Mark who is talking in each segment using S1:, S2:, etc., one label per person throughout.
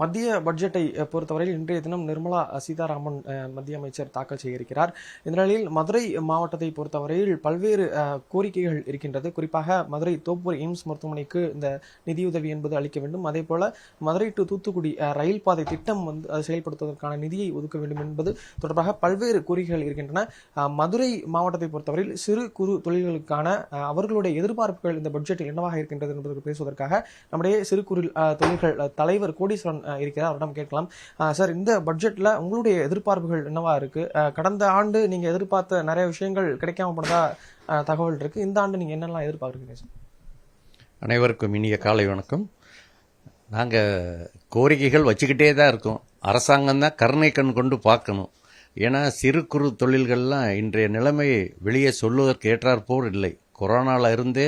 S1: மத்திய பட்ஜெட்டை பொறுத்தவரையில் இன்றைய தினம் நிர்மலா சீதாராமன் மத்திய அமைச்சர் தாக்கல் செய்ய இருக்கிறார். இந்த நிலையில் மதுரை மாவட்டத்தை பொறுத்தவரையில் பல்வேறு கோரிக்கைகள் இருக்கின்றது. குறிப்பாக மதுரை தோப்பூர் எய்ம்ஸ் மருத்துவமனைக்கு இந்த நிதியுதவி என்பது அளிக்க வேண்டும். அதே போல மதுரை டு தூத்துக்குடி ரயில் பாதை திட்டம் செயல்படுத்துவதற்கான நிதியை ஒதுக்க வேண்டும் என்பது தொடர்பாக பல்வேறு கோரிக்கைகள் இருக்கின்றன. மதுரை மாவட்டத்தை பொறுத்தவரையில் சிறு குறு தொழில்களுக்கான அவர்களுடைய எதிர்பார்ப்புகள் இந்த பட்ஜெட்டில் என்னவாக இருக்கின்றது என்பதற்கு பேசுவதற்காக நம்முடைய சிறு குறு தொழில்கள் தலைவர் கோடீஸ்வரன் இருக்கிறார். அவரிடம் கேட்கலாம். சார், இந்த பட்ஜெட்ல உங்களுடைய எதிர்பார்ப்புகள் என்னவா இருக்கு? கடந்த ஆண்டு நீங்க எதிர்பார்த்த நிறைய விஷயங்கள் கிடைக்காம போனதா தகவல் இருக்கு. இந்த ஆண்டு நீங்க என்னெல்லாம் எதிர்பார்க்குறீங்க சார்?
S2: அனைவருக்கும் இனிய காலை வணக்கம். நாங்கள் கோரிக்கைகள் வச்சுக்கிட்டே தான் இருக்கோம். அரசாங்கம் தான் கருணை கண் கொண்டு பார்க்கணும். ஏன்னா சிறு குறு தொழில்கள்லாம் இன்றைய நிலைமையை வெளியே சொல்லுவதற்கு ஏற்றாற்போர் இல்லை. கொரோனாவில் இருந்தே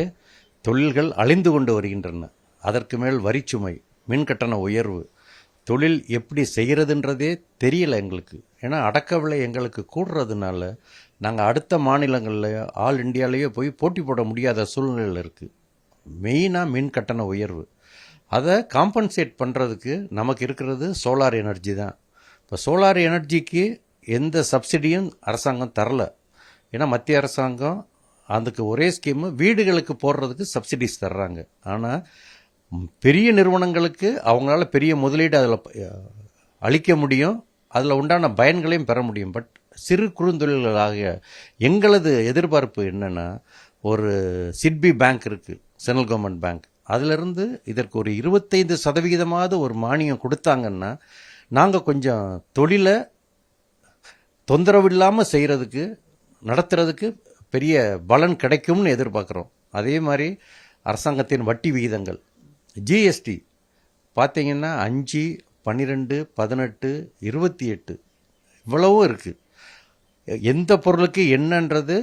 S2: தொழில்கள் அழிந்து கொண்டு வருகின்றன. அதற்கு மேல் வரிச்சுமை, மின்கட்டண உயர்வு, தொழில் எப்படி செய்கிறதுன்றதே தெரியல எங்களுக்கு. ஏன்னா அடக்க விலை எங்களுக்கு கூடுறதுனால நாங்கள் அடுத்த மாநிலங்களில் ஆல் இண்டியாலேயே போய் போட்டி போட முடியாத சூழ்நிலையில் இருக்குது. மெயினாக மின் கட்டண உயர்வு, அதை காம்பன்சேட் பண்ணுறதுக்கு நமக்கு இருக்கிறது சோலார் எனர்ஜி தான். இப்போ சோலார் எனர்ஜிக்கு எந்த சப்சிடியும் அரசாங்கம் தரல. ஏன்னா மத்திய அரசாங்கம் அதுக்கு ஒரே ஸ்கீமு வீடுகளுக்கு போடுறதுக்கு சப்சிடிஸ் தர்றாங்க. ஆனால் பெரிய நிறுவனங்களுக்கு அவங்களால பெரிய முதலீடு அதில் அளிக்க முடியும், அதில் உண்டான பயன்களையும் பெற முடியும். பட் சிறு குறுந்தொழில்களாக எங்களது எதிர்பார்ப்பு என்னென்னா, ஒரு சிட்பி பேங்க் இருக்குது, சென்ட்ரல் கவர்மெண்ட் பேங்க், அதிலிருந்து இதற்கு ஒரு 25% ஒரு மானியம் கொடுத்தாங்கன்னா நாங்கள் கொஞ்சம் தொழிலை தொந்தரவு இல்லாமல் செய்கிறதுக்கு நடத்துறதுக்கு பெரிய பலன் கிடைக்கும்னு எதிர்பார்க்குறோம். அதே மாதிரி அரசாங்கத்தின் வட்டி விகிதங்கள், ஜிஎஸ்டி பார்த்தீங்கன்னா 5, 12, 18, 28 இவ்வளவும் இருக்குது. எந்த பொருளுக்கு என்னன்றது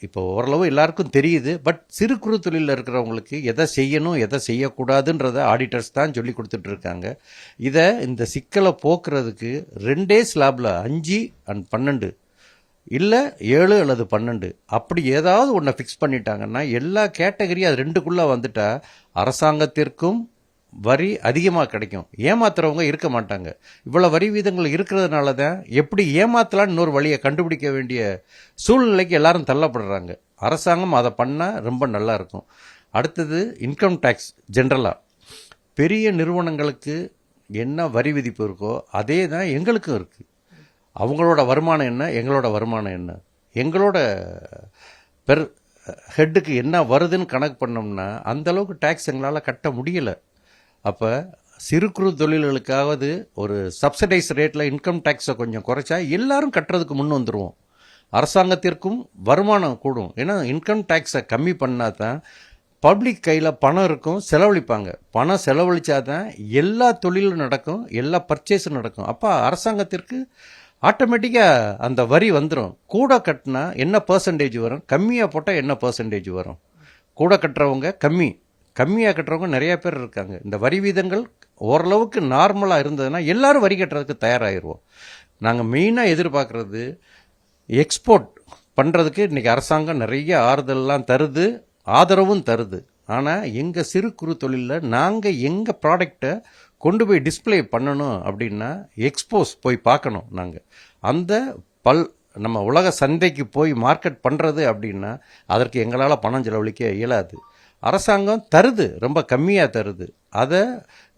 S2: இப்போ ஓரளவு எல்லாருக்கும் தெரியுது. பட் சிறு குறு தொழிலில் இருக்கிறவங்களுக்கு எதை செய்யணும் எதை செய்யக்கூடாதுன்றதை ஆடிட்டர்ஸ் தான் சொல்லி கொடுத்துட்ருக்காங்க. இதை இந்த சிக்கலை போக்குறதுக்கு 2 ஸ்லாபில் 5 and 12 இல்லை 7 அல்லது 12 அப்படி ஏதாவது ஒன்றை ஃபிக்ஸ் பண்ணிட்டாங்கன்னா எல்லா கேட்டகரியும் அது 2க்குள்ளே வந்துட்டா அரசாங்கத்திற்கும் வரி அதிகமாக கிடைக்கும். ஏமாத்துறவங்க இருக்க மாட்டாங்க. இவ்வளோ வரி வீதங்கள் இருக்கிறதுனால தான் எப்படி ஏமாத்தலான்னு இன்னொரு வழியை கண்டுபிடிக்க வேண்டிய சூழ்நிலைக்கு எல்லாரும் தள்ளப்படுறாங்க. அரசாங்கம் அதை பண்ணால் ரொம்ப நல்லா இருக்கும். அடுத்தது இன்கம் டேக்ஸ். ஜென்ரலாக பெரிய நிறுவனங்களுக்கு என்ன வரி விதிப்பு இருக்கோ அதே தான் எங்களுக்கும் இருக்குது. அவங்களோட வருமானம் என்ன, எங்களோட வருமானம் என்ன, எங்களோட பெர் ஹெட்டுக்கு என்ன வருதுன்னு கணக்கு பண்ணோம்னா அந்தளவுக்கு டேக்ஸ் எங்களால் கட்ட முடியலை. அப்போ சிறு குறு தொழில்களுக்காவது ஒரு சப்சிடைஸ் ரேட்டில் இன்கம் டேக்ஸை கொஞ்சம் குறைச்சா எல்லாரும் கட்டுறதுக்கு முன் வந்துடுவோம். அரசாங்கத்திற்கும் வருமானம் கூடும். ஏன்னா இன்கம் டேக்ஸை கம்மி பண்ணால் தான் பப்ளிக் கையில் பணம் இருக்கும், செலவழிப்பாங்க. பணம் செலவழித்தா தான் எல்லா தொழிலும் நடக்கும், எல்லா பர்ச்சேஸும் நடக்கும். அப்போ அரசாங்கத்திற்கு ஆட்டோமேட்டிக்காக அந்த வரி வந்துடும். கூட கட்டினா என்ன பர்சன்டேஜ் வரும், கம்மியாக போட்டால் என்ன பர்சன்டேஜ் வரும். கூட கட்டுறவங்க கம்மியாக கட்டுறவங்க நிறையா பேர் இருக்காங்க. இந்த வரி வீதங்கள் ஓரளவுக்கு நார்மலாக இருந்ததுன்னா எல்லாரும் வரி கட்டுறதுக்கு தயாராகிடுவோம். நாங்கள் மெயினாக எதிர்பார்க்குறது எக்ஸ்போர்ட் பண்ணுறதுக்கு இன்றைக்கி அரசாங்கம் நிறைய ஆறுதல்லாம் தருது, ஆதரவும் தருது. ஆனால் எங்கள் சிறு குறு தொழிலில் நாங்கள் எங்கள் ப்ராடக்டை கொண்டு போய் டிஸ்பிளே பண்ணணும் அப்படின்னா எக்ஸ்போஸ் போய் பார்க்கணும். நாங்கள் அந்த நம்ம உலக சந்தைக்கு போய் மார்க்கெட் பண்ணுறது அப்படின்னா அதற்கு எங்களால் பணம் செலவழிக்க இயலாது. அரசாங்கம் தருது, ரொம்ப கம்மியாக தருது. அதை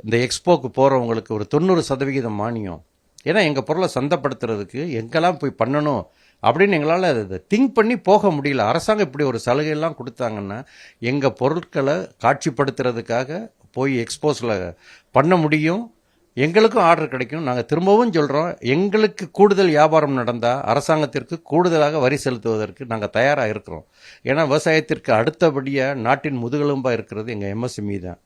S2: இந்த எக்ஸ்போக்கு போகிறவங்களுக்கு ஒரு 90% மானியம். ஏன்னா எங்கள் பொருளை சந்தைப்படுத்துறதுக்கு எங்கெல்லாம் போய் பண்ணணும் அப்படின்னு எங்களால் அதை திங்க் பண்ணி போக முடியல. அரசாங்கம் இப்படி ஒரு சலுகையெல்லாம் கொடுத்தாங்கன்னா எங்கள் பொருட்களை காட்சிப்படுத்துறதுக்காக போய் எக்ஸ்போஸில் பண்ண முடியும், எங்களுக்கும் ஆர்டர் கிடைக்கும். நாங்கள் திரும்பவும் சொல்கிறோம், எங்களுக்கு கூடுதல் வியாபாரம் நடந்தால் அரசாங்கத்திற்கு கூடுதலாக வரி செலுத்துவதற்கு நாங்கள் தயாராக இருக்கிறோம். ஏன்னா விவசாயத்திற்கு அடுத்தபடியாக நாட்டின் முதுகெலும்பாக இருக்கிறது எங்கள் எம்எஸ்எம்இ தான்.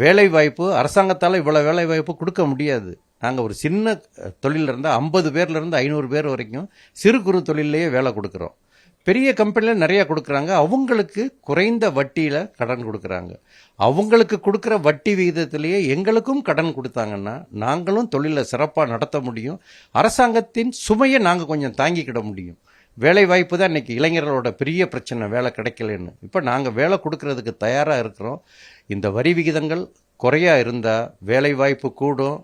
S2: வேலை வாய்ப்பு அரசாங்கத்தால் இவ்வளோ வேலை வாய்ப்பு கொடுக்க முடியாது. நாங்கள் ஒரு சின்ன தொழிலில் இருந்தால் 50 பேர்லேருந்து 500 பேர் வரைக்கும் சிறு குறு தொழிலையே வேலை கொடுக்குறோம். பெரிய கம்பெனியில் நிறையா கொடுக்குறாங்க, அவங்களுக்கு குறைந்த வட்டியில் கடன் கொடுக்குறாங்க. அவங்களுக்கு கொடுக்குற வட்டி விகிதத்திலேயே எங்களுக்கும் கடன் கொடுத்தாங்கன்னா நாங்களும் தொழிலை சிறப்பாக நடத்த முடியும். அரசாங்கத்தின் சுமையை நாங்கள் கொஞ்சம் தாங்கிக்கிட முடியும். வேலை வாய்ப்பு தான் இன்றைக்கி இளைஞர்களோட பெரிய பிரச்சனை, வேலை கிடைக்கலன்னு. இப்போ நாங்கள் வேலை கொடுக்கறதுக்கு தயாராக இருக்கிறோம். இந்த வரி விகிதங்கள் குறையாக இருந்தால் வேலை வாய்ப்பு கூடும்,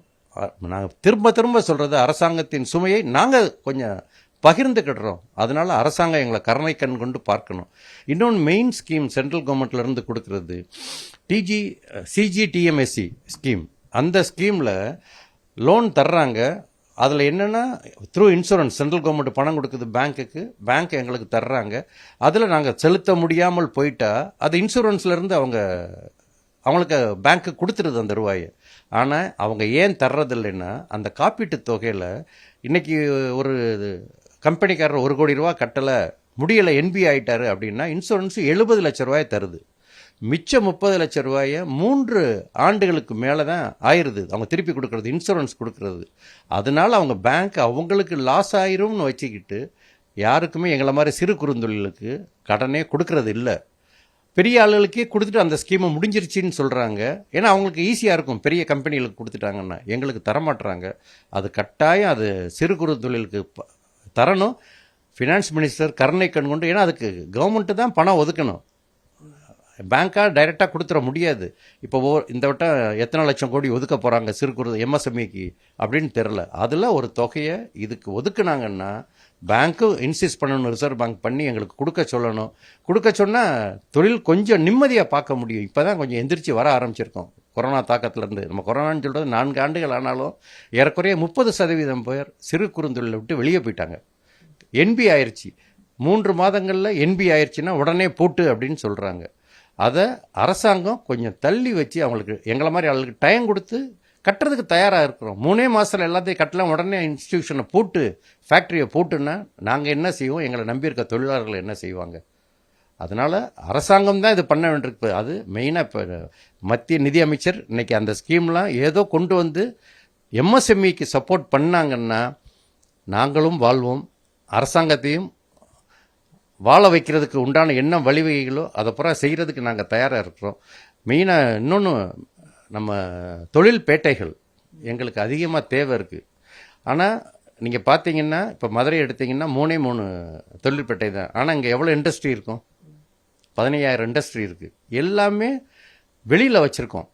S2: நாங்கள் திரும்ப திரும்ப சொல்கிறது, அரசாங்கத்தின் சுமையை நாங்கள் கொஞ்சம் பகிர்ந்துக்கிடுறோம். அதனால அரசாங்கம் எங்களை கருணை கண் கொண்டு பார்க்கணும். இன்னொன்று மெயின் ஸ்கீம் சென்ட்ரல் கவர்மெண்ட்லேருந்து கொடுக்கறது சிஜிடிஎம்எஸ்சி ஸ்கீம். அந்த ஸ்கீமில் லோன் தர்றாங்க. அதில் என்னென்னா த்ரூ இன்சூரன்ஸ் சென்ட்ரல் கவர்மெண்ட் பணம் கொடுக்குது பேங்க்குக்கு, பேங்க் எங்களுக்கு தர்றாங்க. அதில் நாங்கள் செலுத்த முடியாமல் போயிட்டா அது இன்சூரன்ஸ்லேருந்து அவங்களுக்கு பேங்க்கு கொடுத்துருது அந்த ரூபாயை. ஆனால் அவங்க ஏன் தர்றதில்லைன்னா, அந்த காப்பீட்டு தொகையில் இன்றைக்கி ஒரு கம்பெனிக்காரர் 1 கோடி ரூபா கட்டலை, முடியலை, என்பி ஆகிட்டாரு அப்படின்னா இன்சூரன்ஸ் 70 லட்ச ரூபாயை தருது. மிச்சம் 30 லட்ச ரூபாயை 3 ஆண்டுகளுக்கு மேலே தான் ஆயிடுது அவங்க திருப்பி கொடுக்கறது, இன்சூரன்ஸ் கொடுக்கறது. அதனால அவங்க பேங்க் அவங்களுக்கு லாஸ் ஆயிரும்னு வச்சுக்கிட்டு யாருக்குமே எங்களை மாதிரி சிறு குறுந்தொழிலுக்கு கடனே கொடுக்கறது இல்லை. பெரிய ஆளுகளுக்கே கொடுத்துட்டு அந்த ஸ்கீமை முடிஞ்சிருச்சின்னு சொல்கிறாங்க. ஏன்னா அவங்களுக்கு ஈஸியாக இருக்கும், பெரிய கம்பெனிகளுக்கு கொடுத்துட்டாங்கன்னா. எங்களுக்கு தரமாட்டுறாங்க. அது கட்டாயம் அது சிறு குறு தொழிலுக்கு தரணும். ஃபினான்ஸ் மினிஸ்டர் கருணை கண் கொண்டு, ஏன்னா அதுக்கு கவர்மெண்ட்டு தான் பணம் ஒதுக்கணும், பேங்காக டைரெக்டாக கொடுத்துட முடியாது. இப்போ இந்த வட்டம் எத்தனை லட்சம் கோடி ஒதுக்க போகிறாங்க சிறு குறு எம்எஸ்எம்இக்கு அப்படின்னு தெரில. அதில் ஒரு தொகையை இதுக்கு ஒதுக்குனாங்கன்னா பேங்க்கும் இன்சிஸ்ட் பண்ணணும், ரிசர்வ் பேங்க் பண்ணி எங்களுக்கு கொடுக்க சொல்லணும். கொடுக்க சொன்னால் தொழில் கொஞ்சம் நிம்மதியாக பார்க்க முடியும். இப்போ தான் கொஞ்சம் எந்திரிச்சு வர ஆரம்பிச்சிருக்கோம் கொரோனா தாக்கத்திலேருந்து. நம்ம கொரோனான்னு சொல்கிறது 4 ஆண்டுகள் ஆனாலும் ஏறக்குறைய 30% பேர் சிறு குறுந்தொழிலை விட்டு வெளியே போயிட்டாங்க. என்பி ஆயிடுச்சு, 3 மாதங்களில் என்பி ஆயிடுச்சுன்னா உடனே போட்டு அப்படின்னு சொல்கிறாங்க. அதை அரசாங்கம் கொஞ்சம் தள்ளி வச்சு அவங்களுக்கு, எங்களை மாதிரி அவங்களுக்கு டைம் கொடுத்து கட்டுறதுக்கு தயாராக இருக்கிறோம். 3 மாதத்தில் எல்லாத்தையும் கட்டலாம், உடனே இன்ஸ்டிடியூஷனை போட்டு ஃபேக்ட்ரியை போட்டுன்னா நாங்கள் என்ன செய்வோம், எங்களை நம்பியிருக்க தொழிலாளர்கள் என்ன செய்வாங்க? அதனால் அரசாங்கம் தான் இது பண்ண வேண்டியிருக்கு. அது மெயினாக இப்போ மத்திய நிதி அமைச்சர் இன்னைக்கு அந்த ஸ்கீம்லாம் ஏதோ கொண்டு வந்து எம்எஸ்எம்இக்கு சப்போர்ட் பண்ணாங்கன்னா நாங்களும் வாழ்வோம், அரசாங்கத்தையும் வாழ வைக்கிறதுக்கு உண்டான என்ன வழிவகைகளோ அதை பூரா செய்கிறதுக்கு நாங்கள் தயாராக இருக்கிறோம். மெயினாக இன்னொன்று, நம்ம தொழில் பேட்டைகள் எங்களுக்கு அதிகமாக தேவை இருக்குது. ஆனால் நீங்கள் பார்த்தீங்கன்னா இப்போ மதுரை எடுத்திங்கன்னா 3 தொழில்பேட்டை தான். ஆனால் இங்கே எவ்வளோ இண்டஸ்ட்ரி இருக்கும்? 15,000 இண்டஸ்ட்ரி இருக்குது. எல்லாமே வெளியில் வச்சுருக்கோம்.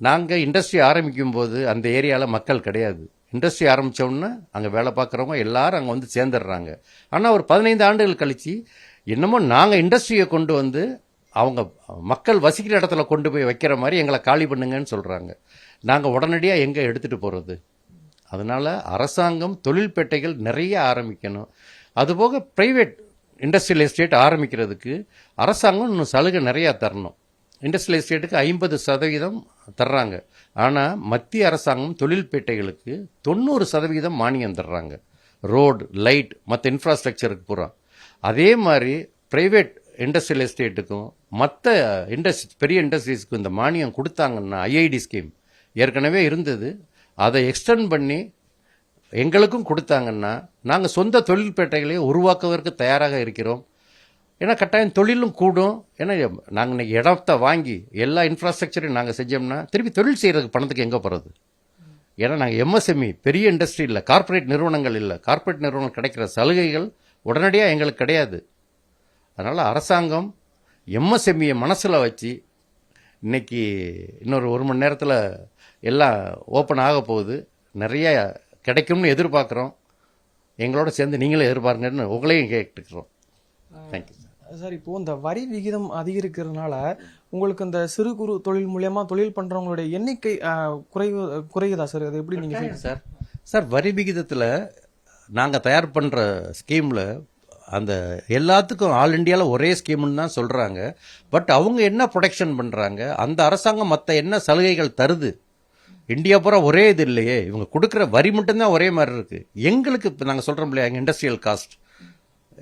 S2: நாங்கள் இண்டஸ்ட்ரி ஆரம்பிக்கும் போது அந்த ஏரியாவில் மக்கள் கிடையாது. இண்டஸ்ட்ரி ஆரம்பித்தோன்னா அங்கே வேலை பார்க்குறவங்க எல்லாரும் அங்கே வந்து சேர்ந்துடுறாங்க. ஆனால் ஒரு 15 ஆண்டுகள் கழித்து என்னமோ நாங்கள் இண்டஸ்ட்ரியை கொண்டு வந்து அவங்க மக்கள் வசிக்கிற இடத்துல கொண்டு போய் வைக்கிற மாதிரி எங்களை காலி பண்ணுங்கன்னு சொல்கிறாங்க. நாங்கள் உடனடியாக எங்கே எடுத்துகிட்டு போகிறது? அதனால் அரசாங்கம் தொழில்பேட்டைகள் நிறைய ஆரம்பிக்கணும். அதுபோக ப்ரைவேட் இண்டஸ்ட்ரியல் எஸ்டேட் ஆரம்பிக்கிறதுக்கு அரசாங்கம் இன்னும் சலுகை நிறையா தரணும். இண்டஸ்ட்ரியல் எஸ்டேட்டுக்கு 50% தர்றாங்க. ஆனால் மத்திய அரசாங்கம் தொழில்பேட்டைகளுக்கு 90% மானியம் தர்றாங்க, ரோடு, லைட், மற்ற இன்ஃப்ராஸ்ட்ரக்சருக்கு பூரா. அதே மாதிரி ப்ரைவேட் இண்டஸ்ட்ரியல் எஸ்டேட்டுக்கும் மற்ற பெரிய இண்டஸ்ட்ரீஸ்க்கும் இந்த மானியம் கொடுத்தாங்கன்னா, ஐஐடி ஸ்கீம் ஏற்கனவே இருந்தது, அதை எக்ஸ்டெண்ட் பண்ணி எங்களுக்கும் கொடுத்தாங்கன்னா நாங்கள் சொந்த தொழில்பேட்டைகளை உருவாக்குவதற்கு தயாராக இருக்கிறோம். ஏன்னா கட்டாயம் தொழிலும் கூடும். ஏன்னா நாங்கள் இன்னைக்கு இடத்தை வாங்கி எல்லா இன்ஃப்ராஸ்ட்ரக்சரையும் நாங்கள் செஞ்சோம்னா திருப்பி தொழில் செய்கிறதுக்கு பணத்துக்கு எங்கே போகிறது? ஏன்னா நாங்கள் எம்எஸ்எம்இ, பெரிய இண்டஸ்ட்ரி இல்லை, கார்ப்பரேட் நிறுவனங்கள் இல்லை. கார்ப்பரேட் நிறுவனம் கிடைக்கிற சலுகைகள் உடனடியாக எங்களுக்கு கிடையாது. அதனால் அரசாங்கம் எம்எஸ்எம்இயை மனசில் வச்சு இன்னைக்கு இன்னொரு 1 மணி நேரத்தில் எல்லாம் ஓப்பன் ஆக போகுது, நிறைய கிடைக்கும்னு எதிர்பார்க்குறோம். எங்களோட சேர்ந்து நீங்களும் எதிர்பார்ங்கன்னு உங்களையும் கேட்டுக்கிறோம். Thank you
S1: sir. இப்போ இந்த வரி விகிதம் அதிகரிக்கிறதுனால உங்களுக்கு இந்த சிறு குறு தொழில் மூலமா தொழில் பண்றவங்களுடைய எண்ணிக்கை குறையுதா சார்? அது எப்படி நீங்க
S2: சார் வரி விகிதத்தில் நாங்கள் தயார் பண்ணுற ஸ்கீமில் அந்த எல்லாத்துக்கும் ஆல் இண்டியாவில் ஒரே ஸ்கீம்னு தான் சொல்கிறாங்க. பட் அவங்க என்ன ப்ரொடெக்ஷன் பண்ணுறாங்க, அந்த அரசாங்கம் மற்ற என்ன சலுகைகள் தருது, இந்தியா பூரா ஒரே இது இல்லையே. இவங்க கொடுக்குற வரி மட்டும்தான் ஒரே மாதிரி இருக்குது. எங்களுக்கு இப்போ நாங்கள் சொல்கிறோம் இல்லையா, எங்கள் இண்டஸ்ட்ரியல் காஸ்ட்,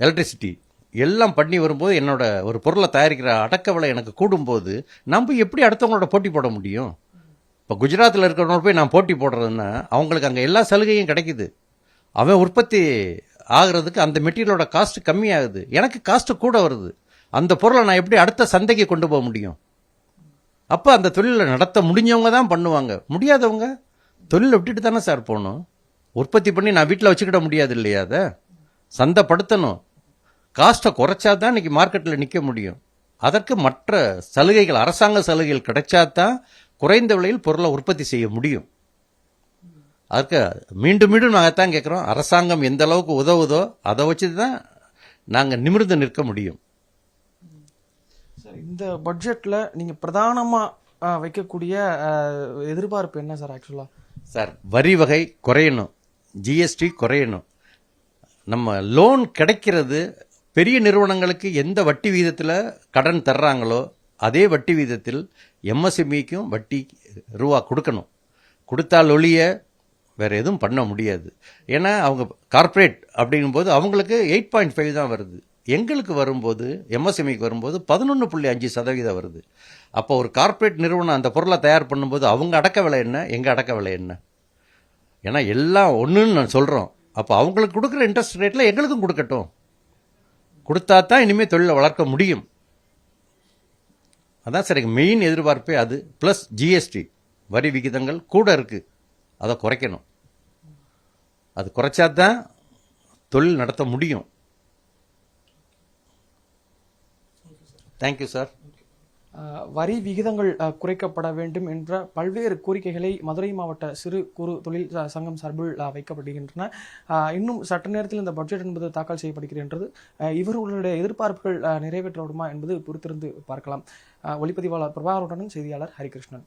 S2: எலக்ட்ரிசிட்டி எல்லாம் பண்ணி வரும்போது என்னோட ஒரு பொருளை தயாரிக்கிற அடக்க விலை எனக்கு கூடும்போது நம்ம எப்படி அடுத்தவங்களோட போட்டி போட முடியும்? இப்போ குஜராத்தில் இருக்கிறவங்க போய் நான் போட்டி போடுறதுன்னா அவங்களுக்கு அங்கே எல்லா சலுகையும் கிடைக்குது. அவன் உற்பத்தி ஆகிறதுக்கு அந்த மெட்டீரியலோட காஸ்ட் கம்மியாகுது, எனக்கு காஸ்ட்டு கூட வருது. அந்த பொருளை நான் எப்படி அடுத்த சந்தைக்கு கொண்டு போக முடியும்? அப்போ அந்த தொழிலை நடத்த முடிஞ்சவங்க தான் பண்ணுவாங்க, முடியாதவங்க தொழிலை விட்டுட்டு தானே சார் போகணும். உற்பத்தி பண்ணி நான் வீட்டில் வச்சுக்கிட முடியாது இல்லையா? அதை சந்தைப்படுத்தணும். காஸ்ட்டை குறைச்சா தான் இன்னைக்கு மார்க்கெட்டில் நிற்க முடியும். அதற்கு மற்ற சலுகைகள், அரசாங்க சலுகைகள் கிடைச்சா தான் குறைந்த விலையில் பொருளை உற்பத்தி செய்ய முடியும். அதுக்கு மீண்டும் மீண்டும் நாங்கள் தான் கேட்குறோம், அரசாங்கம் எந்த அளவுக்கு உதவுதோ அதை வச்சு தான் நாங்கள் நிமிர்ந்து நிற்க முடியும்.
S1: சார், இந்த பட்ஜெட்ல நீங்க பிரதானமா வைக்கக்கூடிய எதிர்பார்ப்பு என்ன சார்? ஆக்சுவலா
S2: சார், வரி வகை குறையணும், ஜிஎஸ்டி குறையணும். நம்ம லோன் கிடைக்கிறது பெரிய நிறுவனங்களுக்கு எந்த வட்டி வீதத்தில் கடன் தர்றாங்களோ அதே வட்டி வீதத்தில் எம்எஸ்எம்இக்கும் வட்டி ரூபா கொடுக்கணும். கொடுத்தால் ஒழிய வேறு எதுவும் பண்ண முடியாது. ஏன்னா அவங்க கார்ப்பரேட் அப்படிங்கும்போது அவங்களுக்கு 8.5 தான் வருது. எங்களுக்கு வரும்போது, எம்எஸ்எம்இக்கு வரும்போது 11.5% வருது. அப்போ ஒரு கார்ப்பரேட் நிறுவனம் அந்த பொருளை தயார் பண்ணும்போது அவங்க அடக்க விலை என்ன, எங்கள் அடக்க விலை என்ன? ஏன்னா எல்லாம் ஒன்றுன்னு நான் சொல்கிறோம். அப்போ அவங்களுக்கு கொடுக்குற இன்ட்ரெஸ்ட் ரேட்டில் எங்களுக்கும் கொடுக்கட்டும். கொடுத்தா தான் இனிமேல் தொழிலை வளர்க்க முடியும். அதான் சார் எங்கள் மெயின் எதிர்பார்ப்பே அது. ப்ளஸ் ஜிஎஸ்டி வரி விகிதங்கள் கூட இருக்குது, அதை குறைக்கணும். அது குறைச்சா தான் தொழில் நடத்த முடியும். Thank you sir.
S1: வரி விகிதங்கள் குறைக்கப்பட வேண்டும் என்ற பல்வேறு கோரிக்கைகளை மதுரை மாவட்ட சிறு குறு தொழில் சங்கம் சார்பில் வைக்கப்படுகின்றன. இன்னும் சற்று நேரத்தில் இந்த பட்ஜெட் என்பது தாக்கல் செய்யப்படுகின்றது. இவர்களுடைய எதிர்பார்ப்புகள் நிறைவேற்றப்படுமா என்பது பொறுத்திருந்து பார்க்கலாம். ஒளிப்பதிவாளர் பிரபாகருடன் செய்தியாளர் ஹரிகிருஷ்ணன்.